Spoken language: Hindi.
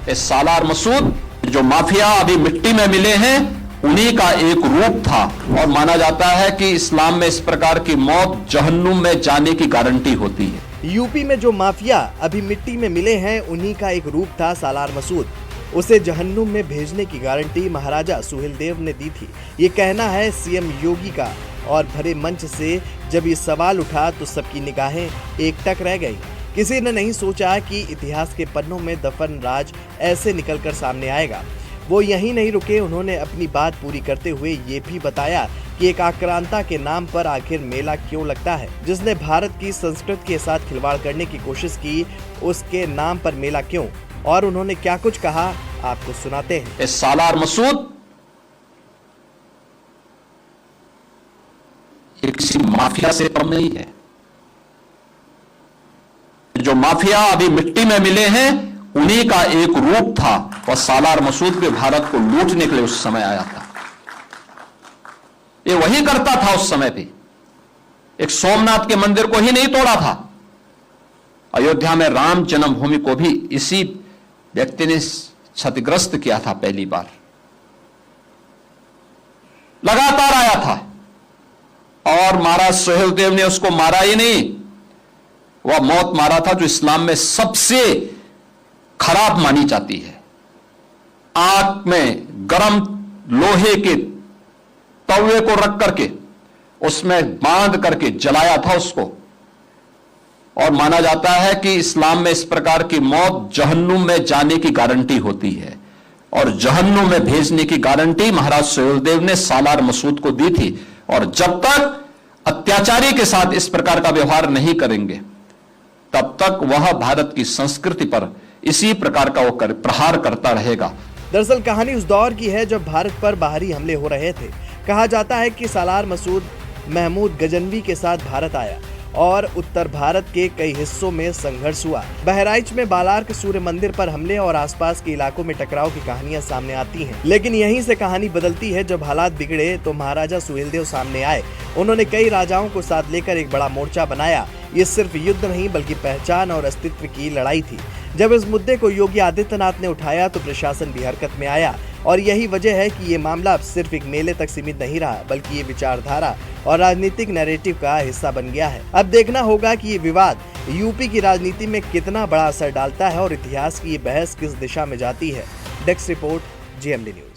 इस सालार मसूद जो माफिया अभी मिट्टी में मिले हैं उन्हीं का एक रूप था और माना जाता है कि इस्लाम में इस प्रकार की मौत जहन्नुम में जाने की गारंटी होती है। यूपी में जो माफिया अभी मिट्टी में मिले हैं उन्हीं का एक रूप था सालार मसूद। उसे जहन्नुम में भेजने की गारंटी महाराजा सुहेलदेव ने दी थी। ये कहना है सीएम योगी का और भरे मंच से जब ये सवाल उठा तो सबकी निगाहें एकटक रह गई। किसी ने नहीं सोचा कि इतिहास के पन्नों में दफन राज ऐसे निकलकर सामने आएगा। वो यहीं नहीं रुके, उन्होंने अपनी बात पूरी करते हुए ये भी बताया कि एक आक्रांता के नाम पर आखिर मेला क्यों लगता है। जिसने भारत की संस्कृति के साथ खिलवाड़ करने की कोशिश की उसके नाम पर मेला क्यों, और उन्होंने क्या कुछ कहा आपको सुनाते हैं। इस सालार मसूद ये किसी माफिया से कम नहीं है। जो माफिया अभी मिट्टी में मिले हैं उन्हीं का एक रूप था। वह सालार मसूद के भारत को लूटने के लिए उस समय आया था। ये वही करता था उस समय भी। एक सोमनाथ के मंदिर को ही नहीं तोड़ा था, अयोध्या में राम जन्मभूमि को भी इसी व्यक्ति ने क्षतिग्रस्त किया था। पहली बार लगातार आया था और महाराज सुहेलदेव ने उसको मारा ही नहीं, वह मौत मारा था जो इस्लाम में सबसे खराब मानी जाती है। आग में गरम लोहे के तवे को रख करके उसमें बांध करके जलाया था उसको, और माना जाता है कि इस्लाम में इस प्रकार की मौत जहन्नुम में जाने की गारंटी होती है, और जहन्नुम में भेजने की गारंटी महाराज सुहेलदेव ने सालार मसूद को दी थी। और जब तक अत्याचारी के साथ इस प्रकार का व्यवहार नहीं करेंगे तब तक वह भारत की संस्कृति पर इसी प्रकार का वो प्रहार करता रहेगा। दरअसल कहानी उस दौर की है जब भारत पर बाहरी हमले हो रहे थे। कहा जाता है कि सालार मसूद महमूद गजनवी के साथ भारत आया और उत्तर भारत के कई हिस्सों में संघर्ष हुआ। बहराइच में बालार्क सूर्य मंदिर पर हमले और आसपास के इलाकों में टकराव की कहानियां सामने आती हैं। लेकिन यहीं से कहानी बदलती है जब हालात बिगड़े तो महाराजा सुहेलदेव सामने आए। उन्होंने कई राजाओं को साथ लेकर एक बड़ा मोर्चा बनाया। ये सिर्फ युद्ध नहीं बल्कि पहचान और अस्तित्व की लड़ाई थी। जब इस मुद्दे को योगी आदित्यनाथ ने उठाया तो प्रशासन भी हरकत में आया, और यही वजह है कि ये मामला अब सिर्फ एक मेले तक सीमित नहीं रहा बल्कि ये विचारधारा और राजनीतिक नैरेटिव का हिस्सा बन गया है। अब देखना होगा कि ये विवाद यूपी की राजनीति में कितना बड़ा असर डालता है और इतिहास की ये बहस किस दिशा में जाती है। Desk report, GMD news.